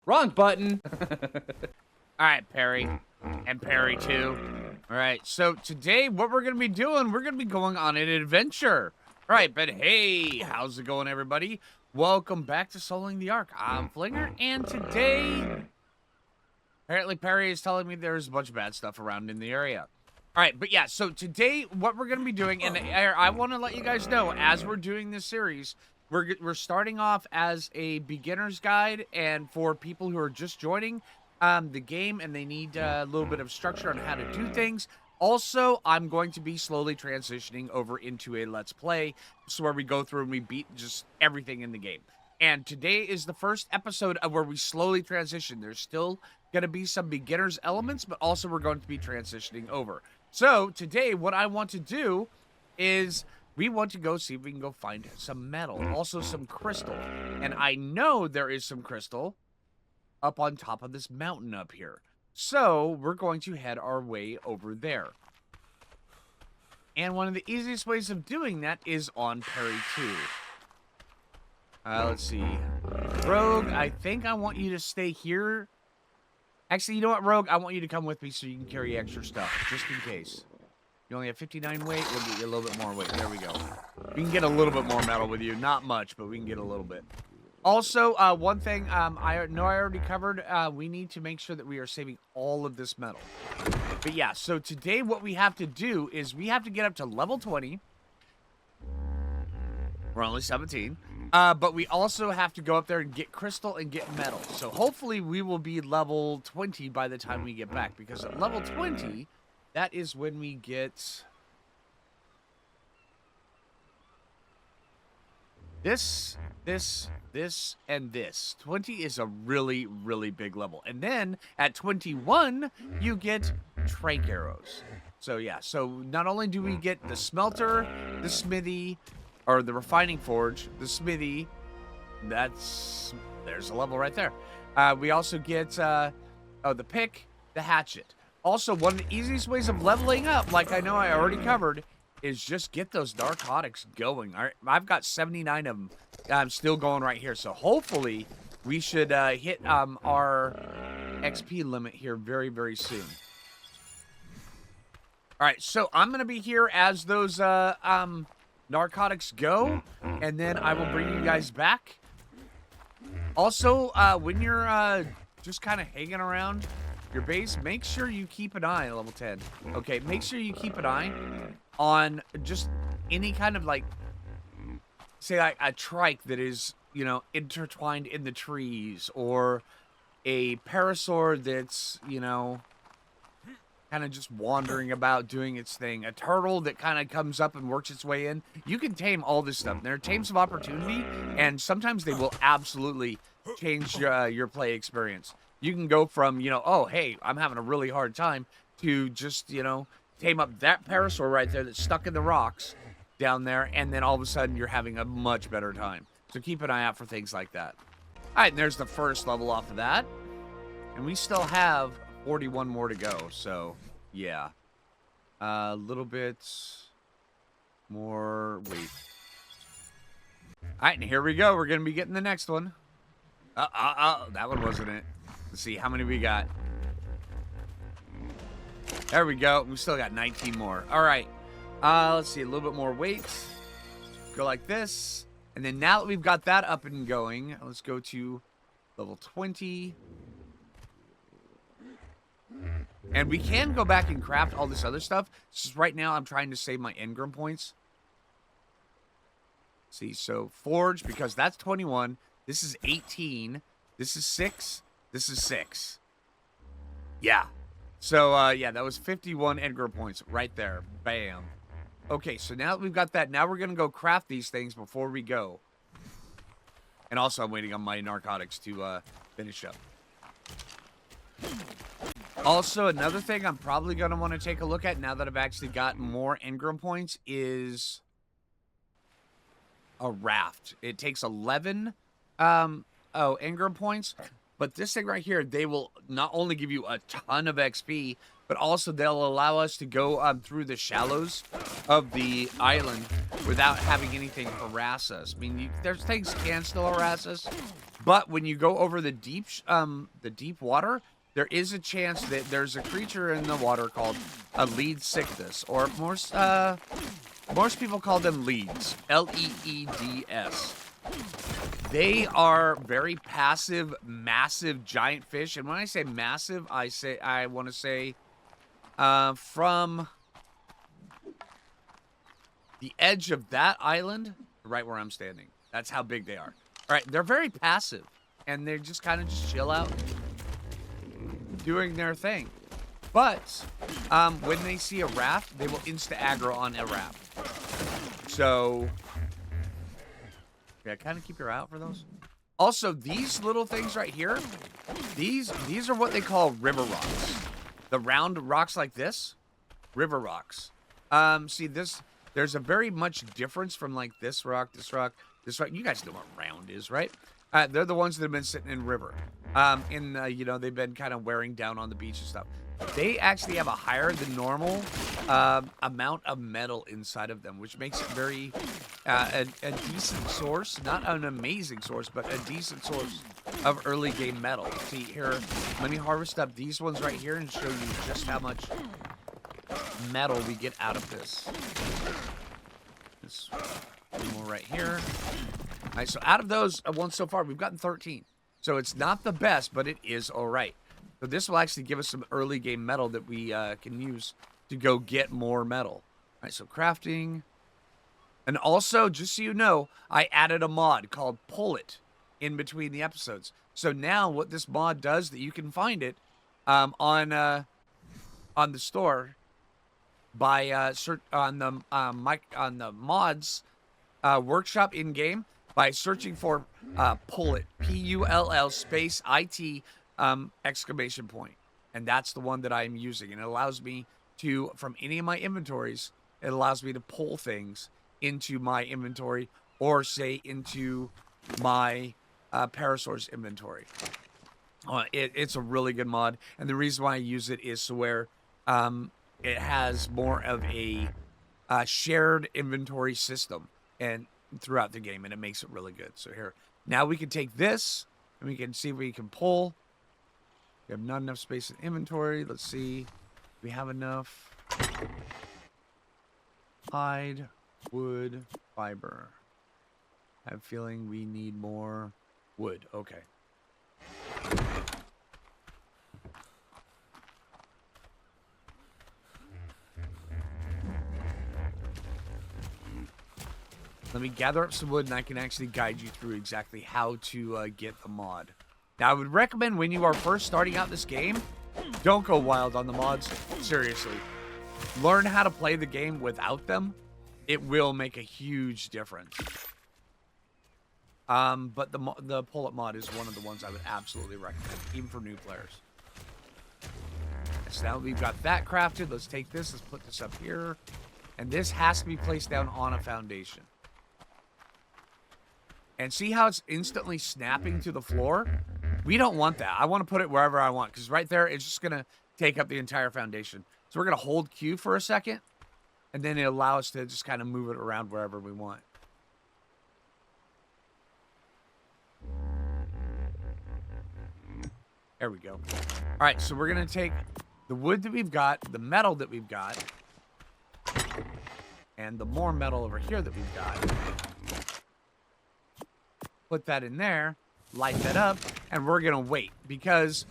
Wrong button. All right, Perry. And Perry, too. All right, so today what we're going to be doing, we're going to be going on an adventure. All right, but hey, how's it going, everybody? Welcome back to Soloing the Ark. I'm Phlinger, and today, apparently Perry is telling me there's a bunch of bad stuff around in the area. All right, but yeah, so today what we're going to be doing, and I want to let you guys know, as we're doing this series, we're starting off as a beginner's guide, and for people who are just joining the game and they need a little bit of structure on how to do things. Also, I'm going to be slowly transitioning over into a Let's Play, so where we go through and we beat just everything in the game. And today is the first episode of where we slowly transition. There's still going to be some beginner's elements, but also we're going to be transitioning over. So today, what I want to do is we want to go see if we can go find some metal, also some crystal. And I know there is some crystal up on top of this mountain up here. So we're going to head our way over there. And one of the easiest ways of doing that is on Perry 2. Let's see. Rogue, I think I want you to stay here. Actually, you know what, Rogue? I want you to come with me so you can carry extra stuff, just in case. You only have 59 weight. We'll get you a little bit more weight. There we go. We can get a little bit more metal with you. Not much, but we can get a little bit. Also, one thing I know I already covered, we need to make sure that we are saving all of this metal. But yeah, so today what we have to do is we have to get up to level 20. We're only 17. But we also have to go up there and get crystal and get metal. So hopefully we will be level 20 by the time we get back. Because at level 20, that is when we get this, and this. 20 is a really, really big level. And then at 21, you get trank arrows. So yeah, so not only do we get the smelter, the smithy, or the refining forge, the smithy, there's a level right there. We also get, the pick, the hatchet. Also, one of the easiest ways of leveling up, like I know I already covered, is just get those narcotics going. I've got 79 of them. I'm still going right here. So hopefully we should hit our XP limit here very, very soon. All right, so I'm going to be here as those narcotics go, and then I will bring you guys back. Also, when you're just kind of hanging around your base, make sure you keep an eye at level 10. Okay, make sure you keep an eye on just any kind of, like, say, like a trike that is, you know, intertwined in the trees, or a parasaur that's, you know, kind of just wandering about doing its thing. A turtle that kind of comes up and works its way in. You can tame all this stuff. There are tames of opportunity, and sometimes they will absolutely change your play experience. You can go from, you know, oh, hey, I'm having a really hard time, to just, you know, tame up that parasaur right there that's stuck in the rocks down there, and then all of a sudden you're having a much better time. So keep an eye out for things like that. All right, and there's the first level off of that. And we still have 41 more to go, so yeah. A little bit more weight. All right, and here we go. We're going to be getting the next one. That one wasn't it. Let's see, how many we got? There we go. We still got 19 more. All right. Let's see, a little bit more weight. Go like this. And then now that we've got that up and going, let's go to level 20. And we can go back and craft all this other stuff. Just right now, I'm trying to save my engram points. See, so forge, because that's 21. This is 18. This is 6. This is 6. Yeah. So, yeah, that was 51 engram points right there. Bam. Okay, so now that we've got that, now we're going to go craft these things before we go. And also, I'm waiting on my narcotics to finish up. Also, another thing I'm probably going to want to take a look at now that I've actually got more engram points is a raft. It takes 11 engram points, but this thing right here, they will not only give you a ton of XP, but also they'll allow us to go through the shallows of the island without having anything harass us. I mean, there's things can still harass us, but when you go over the deep water, there is a chance that there's a creature in the water called a lead sickness, or most people call them leads, Leeds. They are very passive, massive, giant fish. And when I say massive, I want to say from the edge of that island, right where I'm standing. That's how big they are. All right, they're very passive, and they just kind of just chill out, doing their thing. But when they see a raft, they will insta-aggro on a raft. So yeah, kind of keep your eye out for those. Also, these little things right here, these are what they call river rocks. The round rocks like this, river rocks. See this, there's a very much difference from like this rock, this rock, this rock. You guys know what round is, right? They're the ones that have been sitting in river. You know, they've been kind of wearing down on the beach and stuff. They actually have a higher than normal amount of metal inside of them, which makes it very a decent source, not an amazing source, but a decent source of early game metal. See here, let me harvest up these ones right here and show you just how much metal we get out of this. Just one more right here. All right, so out of those ones so far, we've gotten 13. So it's not the best, but it is all right. So this will actually give us some early game metal that we can use to go get more metal. All right, so crafting. And also, just so you know, I added a mod called Pull It in between the episodes. So now what this mod does, that you can find it on the store by search on the mods workshop in game by searching for Pull It, Pull space IT exclamation point, and that's the one that I'm using, and it allows me to, from any of my inventories, it allows me to pull things into my inventory, or say into my Parasaur's inventory. It's a really good mod, and the reason why I use it is so where it has more of a shared inventory system and throughout the game, and it makes it really good. So here, now we can take this and we can see if we can pull. We have not enough space in inventory. Let's see. We have enough. Hide, wood, fiber. I have a feeling we need more wood. Okay. Let me gather up some wood, and I can actually guide you through exactly how to get the mod. Now, I would recommend when you are first starting out this game, don't go wild on the mods. Seriously. Learn how to play the game without them. It will make a huge difference. But the pull-up mod is one of the ones I would absolutely recommend, even for new players. So now we've got that crafted. Let's take this. Let's put this up here. And this has to be placed down on a foundation. And see how it's instantly snapping to the floor? We don't want that. I want to put it wherever I want, because right there, it's just going to take up the entire foundation. So we're going to hold Q for a second, and then it'll allow us to just kind of move it around wherever we want. There we go. All right, so we're going to take the wood that we've got, the metal that we've got, and the more metal over here that we've got. Put that in there, light that up, and we're going to wait. Because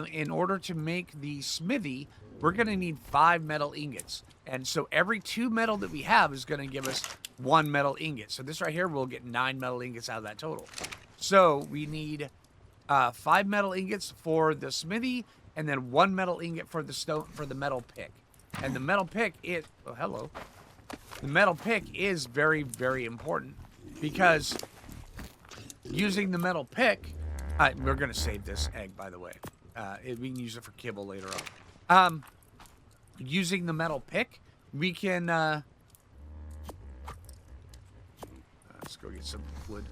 in order to make the smithy, we're going to need 5 metal ingots. And so every 2 metal that we have is going to give us 1 metal ingot. So this right here, we'll get 9 metal ingots out of that total. So we need 5 metal ingots for the smithy, and then 1 metal ingot for the stone, for the metal pick. And the metal pick, the metal pick is very, very important, because using the metal pick, we're going to save this egg, by the way. We can use it for kibble later on. Using the metal pick, we can... let's go get some wood.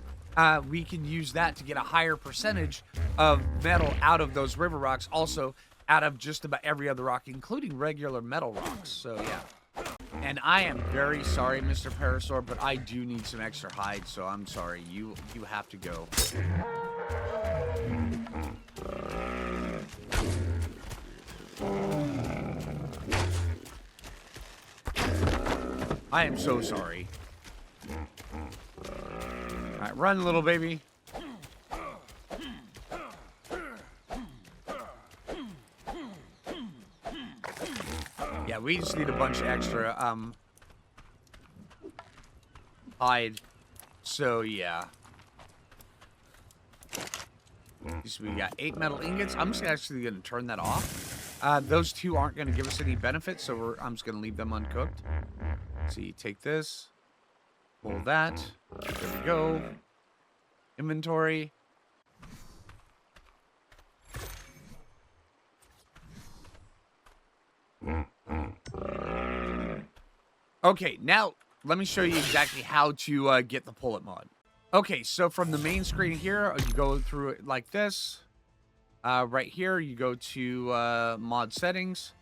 We can use that to get a higher percentage of metal out of those river rocks. Also, out of just about every other rock, including regular metal rocks. So, yeah. And I am very sorry, Mr. Parasaur, but I do need some extra hide, so I'm sorry. You have to go. I am so sorry. All right, run, little baby. Yeah, we just need a bunch of extra hide. So yeah. So we got 8 metal ingots. I'm just actually gonna turn that off. Those 2 aren't gonna give us any benefit, so I'm just gonna leave them uncooked. So you take this, pull that. There we go. Inventory. Okay, now let me show you exactly how to get the pull it mod. Okay, so from the main screen here, you go through it like this. Right here, you go to mod settings.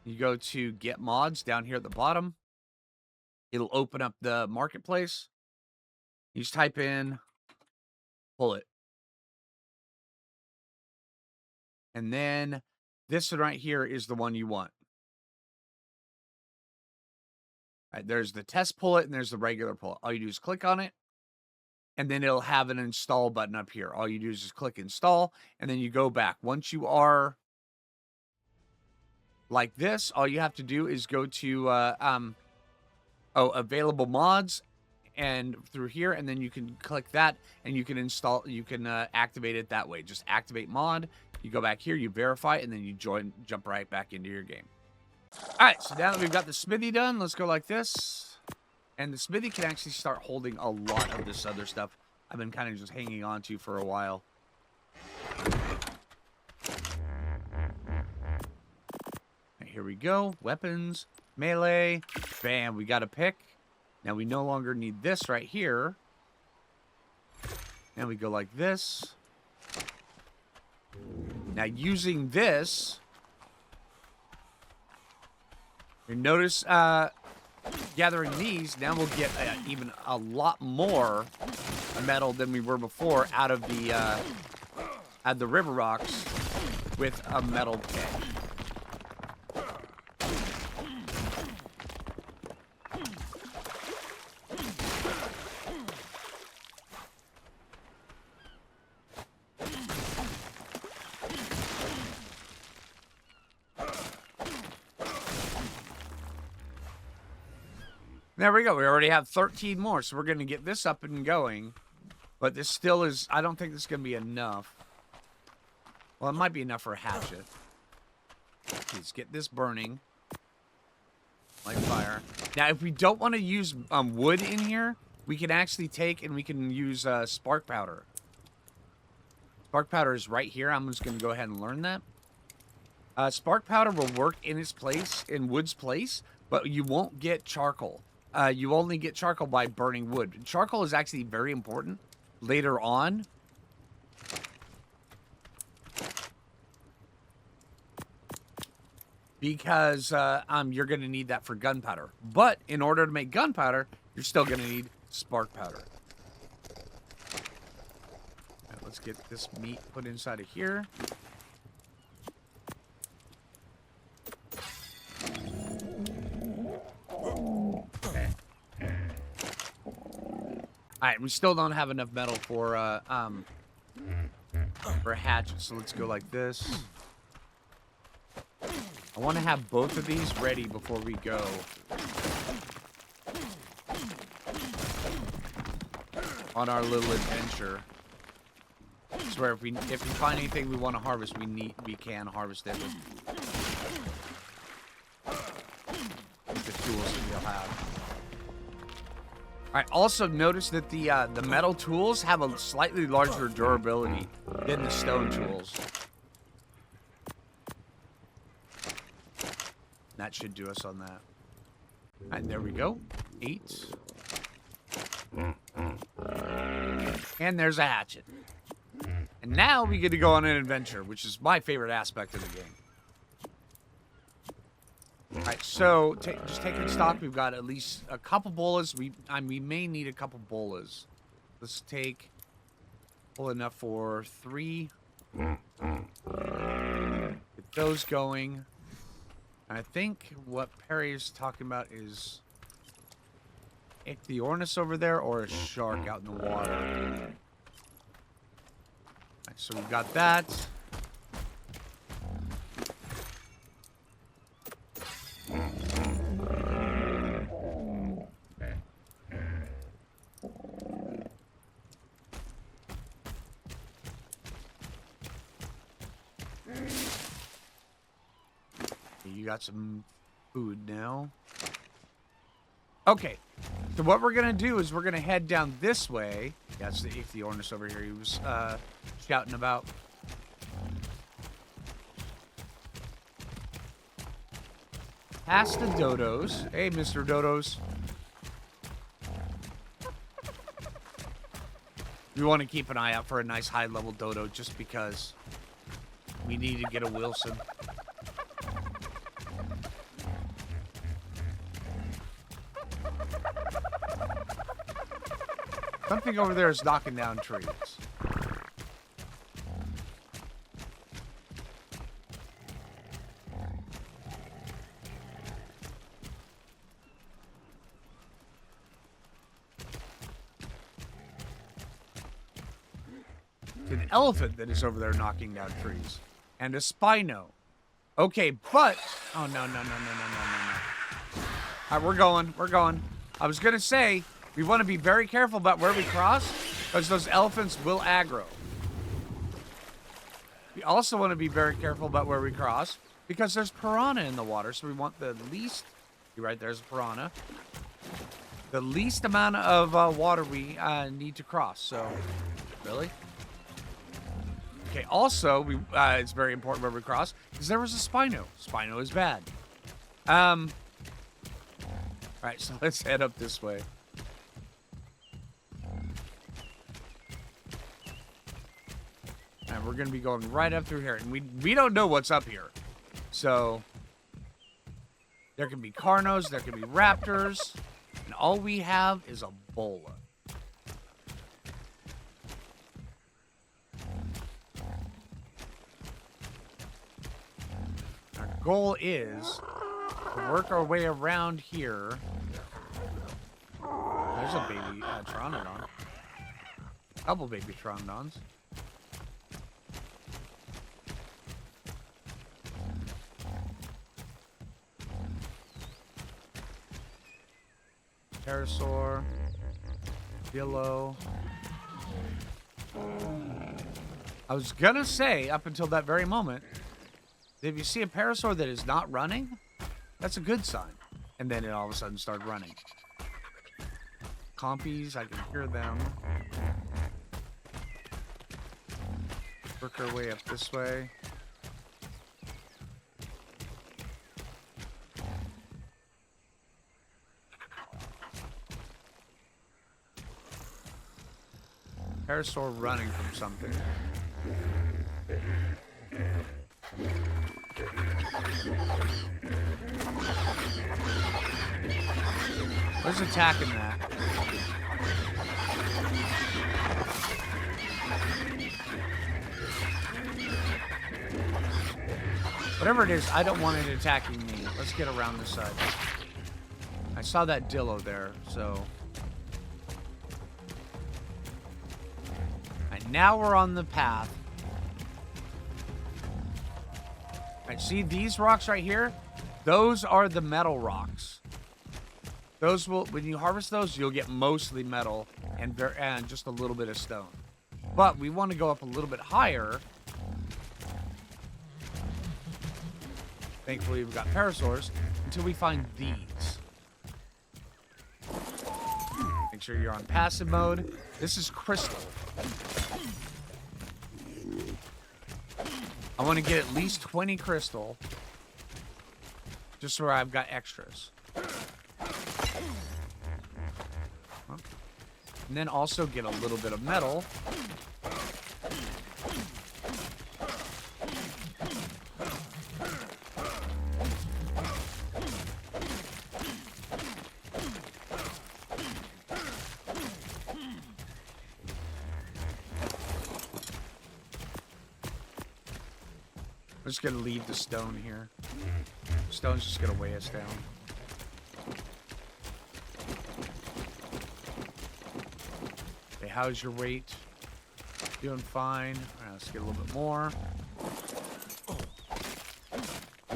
You go to get mods down here at the bottom. It'll open up the marketplace. You just type in pull it. And then this one right here is the one you want. All right, there's the test pull it and there's the regular pull it. All you do is click on it. And then it'll have an install button up here. All you do is just click install, and then you go back. Once you are like this, all you have to do is go to available mods, and through here, and then you can click that, and you can install. You can activate it that way. Just activate mod. You go back here, you verify it, and then you jump right back into your game. All right. So now that we've got the smithy done, let's go like this. And the smithy can actually start holding a lot of this other stuff I've been kind of just hanging on to for a while. And here we go. Weapons, melee, bam, we got a pick. Now we no longer need this right here. Now we go like this. Now using this, you notice gathering these, now we'll get even a lot more metal than we were before out of the river rocks with a metal pick. There we go. We already have 13 more, so we're going to get this up and going. But this still is... I don't think this is going to be enough. Well, it might be enough for a hatchet. Let's get this burning. Like fire. Now, if we don't want to use wood in here, we can actually take and we can use spark powder. Spark powder is right here. I'm just going to go ahead and learn that. Spark powder will work in its place, in wood's place, but you won't get charcoal. You only get charcoal by burning wood. Charcoal is actually very important later on. Because you're going to need that for gunpowder. But in order to make gunpowder, you're still going to need spark powder. Right, let's get this meat put inside of here. Alright, we still don't have enough metal for a hatchet, so let's go like this. I want to have both of these ready before we go. On our little adventure. I swear, if we find anything we want to harvest, we can harvest it with the tools that we'll have. Alright, also notice that the metal tools have a slightly larger durability than the stone tools. That should do us on that. Alright, there we go. 8. And there's a hatchet. And now we get to go on an adventure, which is my favorite aspect of the game. Alright, so just taking stock, we've got at least a couple bolas. We may need a couple bolas. Let's take full enough for 3. Get those going. And I think what Perry's talking about is Ichthyornis over there or a shark out in the water. Alright, so we've got that. You got some food now. Okay, so what we're gonna do is we're gonna head down this way. Yeah, it's the Ichthyornis over here he was shouting about. Past the dodos. Hey, Mr. Dodos. We want to keep an eye out for a nice high-level dodo just because we need to get a Wilson. Something over there is knocking down trees. It's an elephant that is over there knocking down trees. And a Spino. Okay, but... Oh, no. Alright, we're going. I was gonna say... We want to be very careful about where we cross, because those elephants will aggro. We also want to be very careful about where we cross, because there's piranha in the water, so we want the least... You're right, there's a piranha. The least amount of water we need to cross, so... Really? Okay, also, it's very important where we cross, because there was a Spino. Spino is bad. Alright, so let's head up this way. And we're going to be going right up through here. And we don't know what's up here. So, there can be Carnos, there can be Raptors. And all we have is a bola. Our goal is to work our way around here. There's a baby Pteranodon. A couple baby Pteranodons. Pterosaur, Dillo. I was gonna say, up until that very moment, that if you see a Pterosaur that is not running, that's a good sign. And then it all of a sudden started running. Compies, I can hear them. Work our way up this way. Pterosaur running from something. What's attacking that? Whatever it is, I don't want it attacking me. Let's get around this side. I saw that Dillo there, so... Now we're on the path. Alright, see these rocks right here? Those are the metal rocks. Those will, when you harvest those, you'll get mostly metal and just a little bit of stone. But we want to go up a little bit higher. Thankfully, we've got Pterosaurs until we find these. Make sure you're on passive mode. This is crystal. I want to get at least 20 crystal. Just so I've got extras. And then also get a little bit of metal. I'm just going to leave the stone here. Stone's just going to weigh us down. Okay, how's your weight? Doing fine. All right, let's get a little bit more.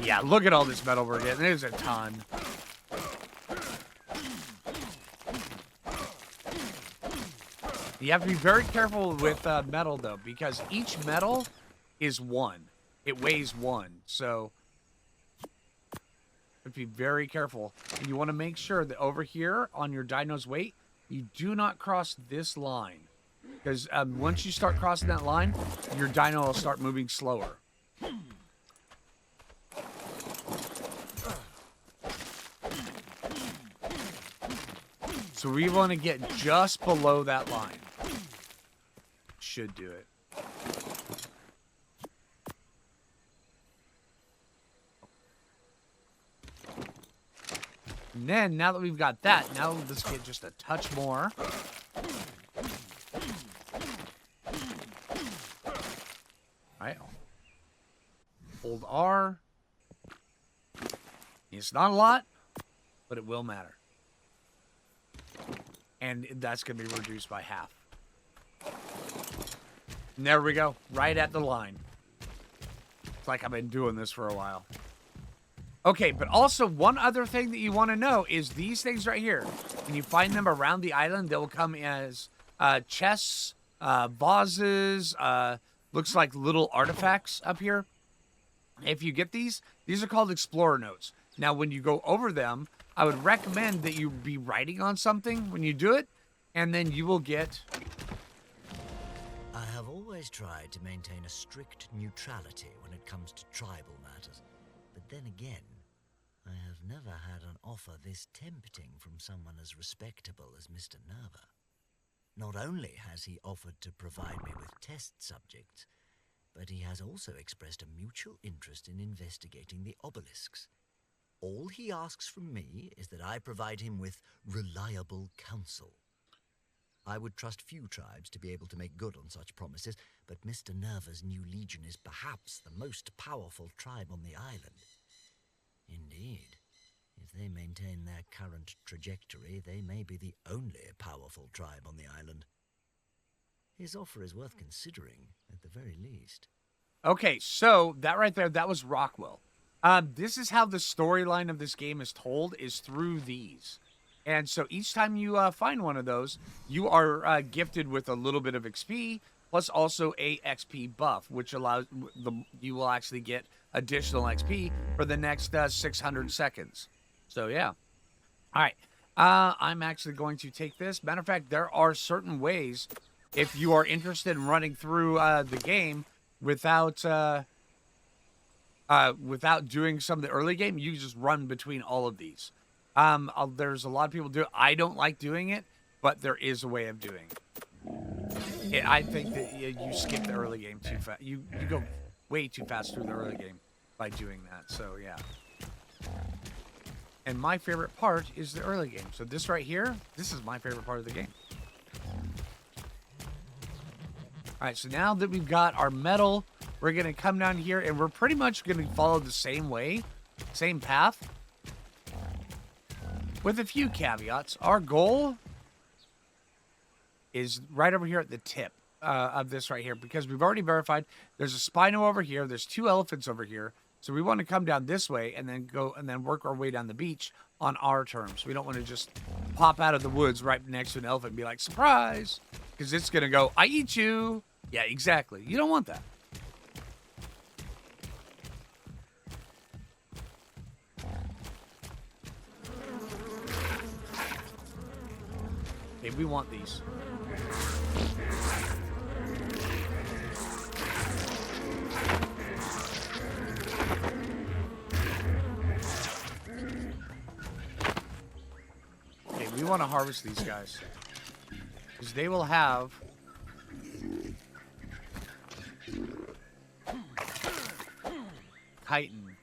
Yeah, look at all this metal we're getting. There's a ton. You have to be very careful with metal, though, because each metal is 1. It weighs 1. So, be very careful. And you want to make sure that over here on your dino's weight, you do not cross this line. Because once you start crossing that line, your dino will start moving slower. So we want to get just below that line. Should do it. And then, now that we've got that, now let's get just a touch more. Alright. Hold R. It's not a lot, but it will matter. And that's going to be reduced by half. And there we go. Right at the line. It's like I've been doing this for a while. Okay, but also one other thing that you want to know is these things right here. When you find them around the island, they will come as chests, vases, looks like little artifacts up here. If you get these are called explorer notes. Now, when you go over them, I would recommend that you be writing on something when you do it, and then you will get... I have always tried to maintain a strict neutrality when it comes to tribal matters. But then again, I have never had an offer this tempting from someone as respectable as Mr. Nerva. Not only has he offered to provide me with test subjects, but he has also expressed a mutual interest in investigating the obelisks. All he asks from me is that I provide him with reliable counsel. I would trust few tribes to be able to make good on such promises, but Mr. Nerva's new legion is perhaps the most powerful tribe on the island. Indeed, if they maintain their current trajectory, they may be the only powerful tribe on the island. His offer is worth considering, at the very least. Okay, so that right there, that was Rockwell. This is how the storyline of this game is told, is through these. And so each time you find one of those, you are gifted with a little bit of XP, plus also a XP buff, which allows you will actually get additional XP for the next 600 seconds. So, yeah. All right. I'm actually going to take this. Matter of fact, there are certain ways, if you are interested in running through the game without doing some of the early game, you just run between all of these. There's a lot of people do it. I don't like doing it, but there is a way of doing it. I think that you skip the early game too fast. You go way too fast through the early game by doing that. So, yeah. And my favorite part is the early game. So this right here, this is my favorite part of the game. All right, so now that we've got our metal, we're going to come down here, and we're pretty much going to follow the same way, same path, with a few caveats. Our goal is right over here at the tip of this right here, because we've already verified there's a Spino over here, there's 2 elephants over here, so we want to come down this way and then go and then work our way down the beach on our terms. We don't want to just pop out of the woods right next to an elephant and be like, surprise, because it's going to go, I eat you. Yeah, exactly. You don't want that. Okay, we want these. Okay, we want to harvest these guys, because they will have chitin.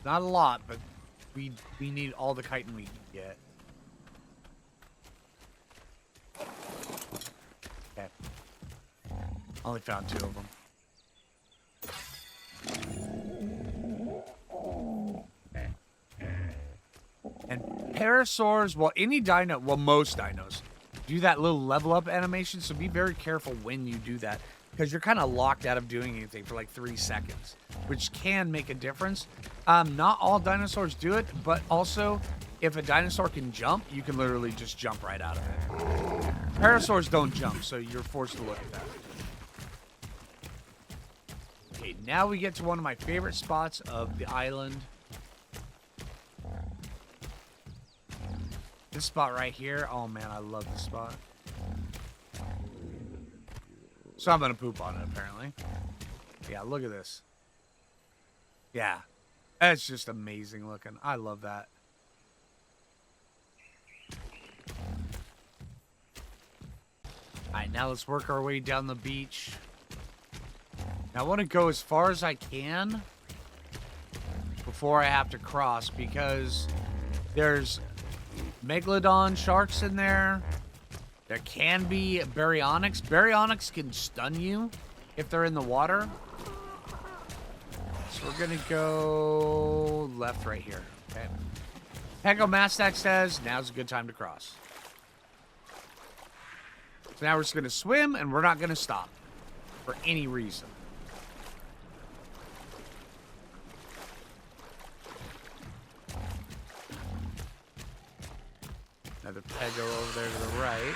Not a lot, but we need all the chitin we can get. Okay. Only found 2 of them. And parasaurs, well, most dinos do that little level up animation, so be very careful when you do that, because you're kind of locked out of doing anything for like 3 seconds, which can make a difference. Not all dinosaurs do it, but also if a dinosaur can jump, you can literally just jump right out of it. Parasaurs don't jump, so you're forced to look at that. Okay, now we get to one of my favorite spots of the island. This spot right here. Oh man, I love this spot. So I'm gonna poop on it apparently. Yeah, look at this. Yeah, that's just amazing looking. I love that. Alright, now let's work our way down the beach. Now I want to go as far as I can before I have to cross, because there's megalodon sharks in there. There can be baryonyx. Baryonyx can stun you if they're in the water. So we're gonna go left right here. Okay. Pegomastax says now's a good time to cross. So now we're just gonna swim, and we're not gonna stop for any reason. Another pego over there to the right.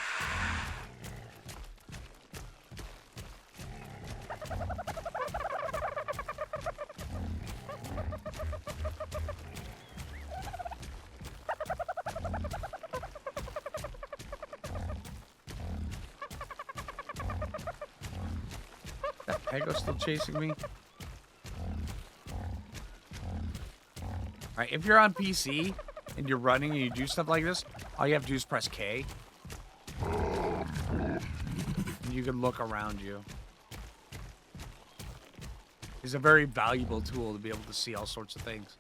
That pego still chasing me? Alright, if you're on PC and you're running and you do stuff like this, all you have to do is press K. And you can look around you. It's a very valuable tool to be able to see all sorts of things.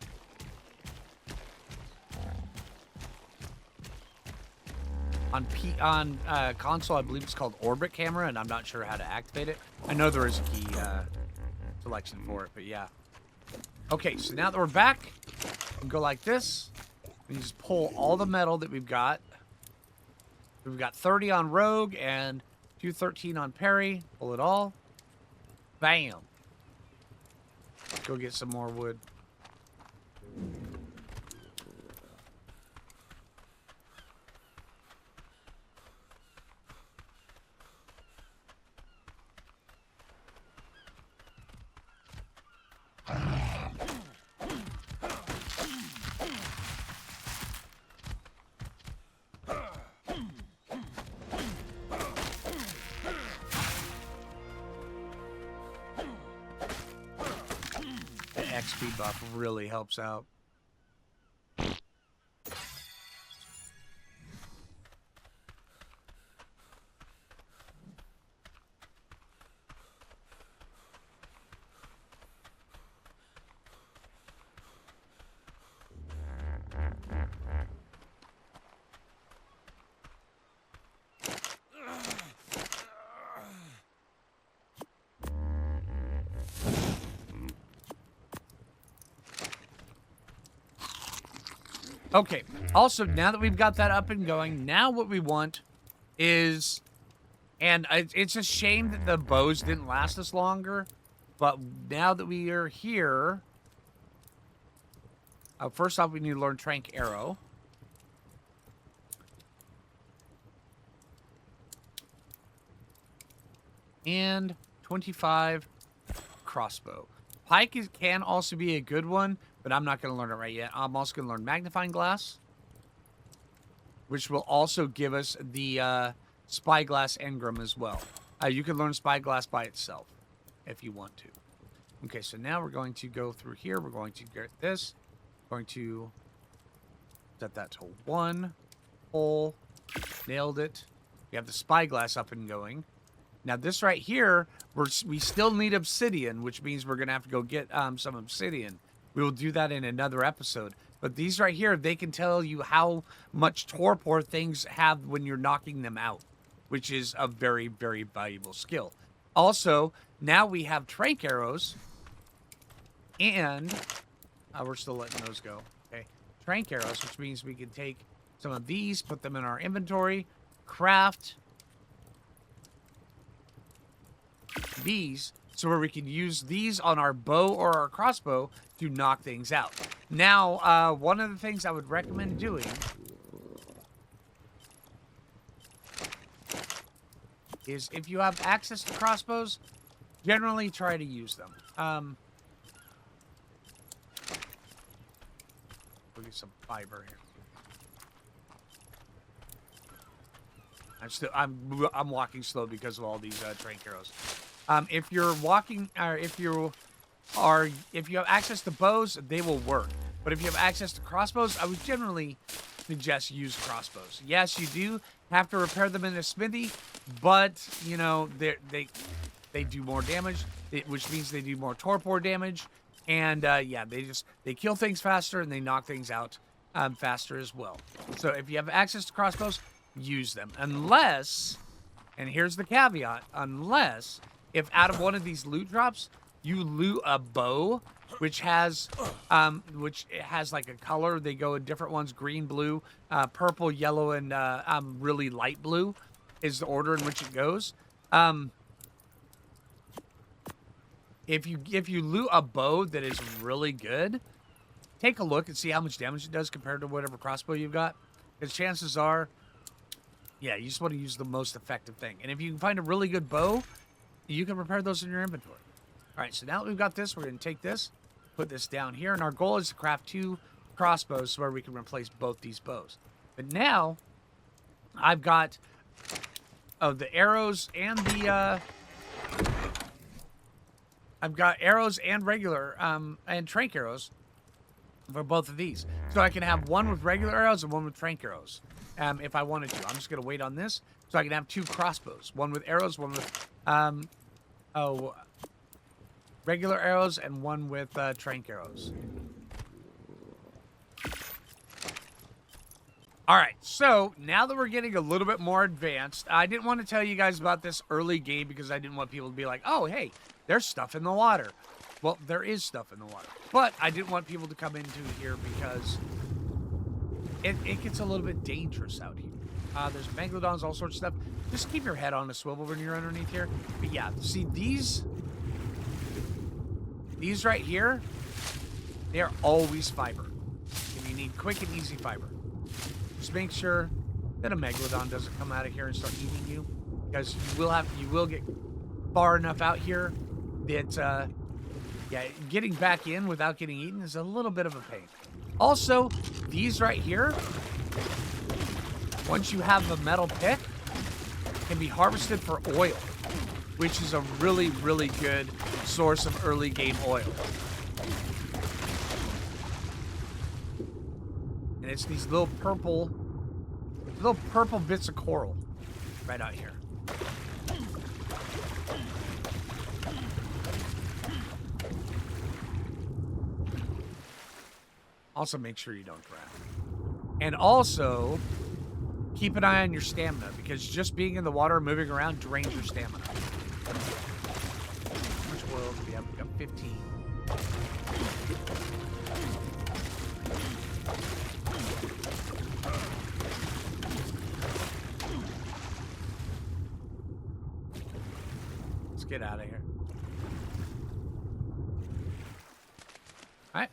On console, I believe it's called Orbit Camera, and I'm not sure how to activate it. I know there is a key selection for it, but yeah. Okay, so now that we're back, we can go like this. We just pull all the metal that we've got. We've got 30 on Rogue and 213 on Perry. Pull it all. Bam. Go get some more wood. XP buff really helps out. Okay, also, now that we've got that up and going, now what we want is, and it's a shame that the bows didn't last us longer, but now that we are here, first off, we need to learn Trank Arrow. And 25 crossbow. Pike can also be a good one, but I'm not going to learn it right yet. I'm also going to learn Magnifying Glass, which will also give us the Spyglass Engram as well. You can learn Spyglass by itself if you want to. Okay, so now we're going to go through here. We're going to get this. We're going to set that to 1. Pull. Nailed it. We have the Spyglass up and going. Now this right here, we still need obsidian, which means we're going to have to go get some obsidian. We will do that in another episode. But these right here, they can tell you how much torpor things have when you're knocking them out, which is a very, very valuable skill. Also, now we have trank arrows, and we're still letting those go. Okay, trank arrows, which means we can take some of these, put them in our inventory, craft these, so where we can use these on our bow or our crossbow to knock things out. Now, one of the things I would recommend doing is if you have access to crossbows, generally try to use them. We'll get some fiber here. I'm walking slow because of all these trank arrows. If you're walking, or if you have access to bows, they will work. But if you have access to crossbows, I would generally suggest use crossbows. Yes, you do have to repair them in a smithy, but you know they do more damage, which means they do more torpor damage, and yeah, they kill things faster and they knock things out faster as well. So if you have access to crossbows, use them, unless, and here's the caveat, unless if out of one of these loot drops you loot a bow which has like a color. They go in different ones: green, blue, purple, yellow, and really light blue is the order in which it goes. If you loot a bow that is really good, take a look and see how much damage it does compared to whatever crossbow you've got, because chances are, yeah, you just want to use the most effective thing. And if you can find a really good bow, you can repair those in your inventory. All right, so now that we've got this, we're going to take this, put this down here, and our goal is to craft 2 crossbows where we can replace both these bows. But now, I've got the arrows and the I've got arrows and regular and trank arrows for both of these, so I can have one with regular arrows and one with trank arrows. If I wanted to, I'm just gonna wait on this so I can have 2 crossbows, one with arrows, one with regular arrows, and one with trank arrows. All right, so now that we're getting a little bit more advanced, I didn't want to tell you guys about this early game because I didn't want people to be like, oh, hey, there's stuff in the water. Well, there is stuff in the water, but I didn't want people to come into here because it gets a little bit dangerous out here. There's megalodons, all sorts of stuff. Just keep your head on a swivel when you're underneath here. But yeah, see these right here, they are always fiber. And you need quick and easy fiber. Just make sure that a megalodon doesn't come out of here and start eating you, because you will get far enough out here that yeah, getting back in without getting eaten is a little bit of a pain. Also, these right here, once you have a metal pick, can be harvested for oil, which is a really, really good source of early game oil. And it's these little purple bits of coral right out here. Also, make sure you don't drown. And also, keep an eye on your stamina, because just being in the water and moving around drains your stamina. How much oil do we have? We've got 15. Let's get out of here. All right.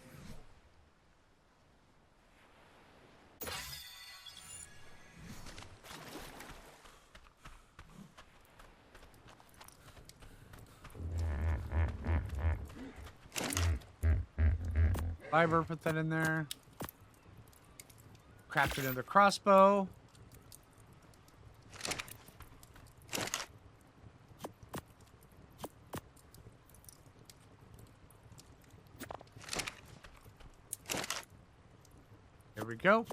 Fiber, put that in there. Craft another crossbow. There we go.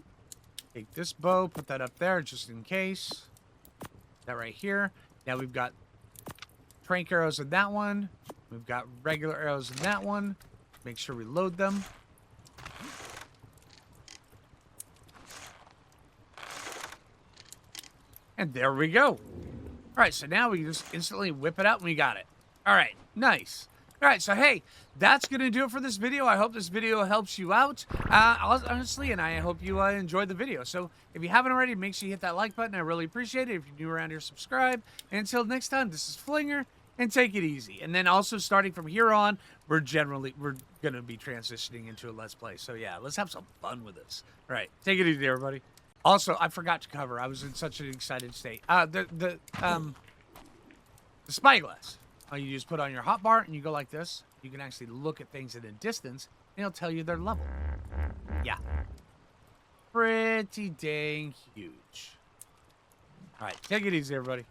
Take this bow, put that up there just in case. That right here. Now we've got trank arrows in that one. We've got regular arrows in that one. Make sure we load them. And there we go. All right, so now we can just instantly whip it out and we got it. All right, nice. All right, so hey, that's going to do it for this video. I hope this video helps you out, honestly, and I hope you enjoyed the video. So if you haven't already, make sure you hit that like button. I really appreciate it. If you're new around here, subscribe. And until next time, this is Phlinger, and take it easy. And then also starting from here on, we're going to be transitioning into a Let's Play. So yeah, let's have some fun with this. All right, take it easy, everybody. Also, I forgot to cover. I was in such an excited state. The spyglass. You just put on your hotbar and you go like this. You can actually look at things at a distance and it'll tell you their level. Yeah. Pretty dang huge. All right, take it easy, everybody.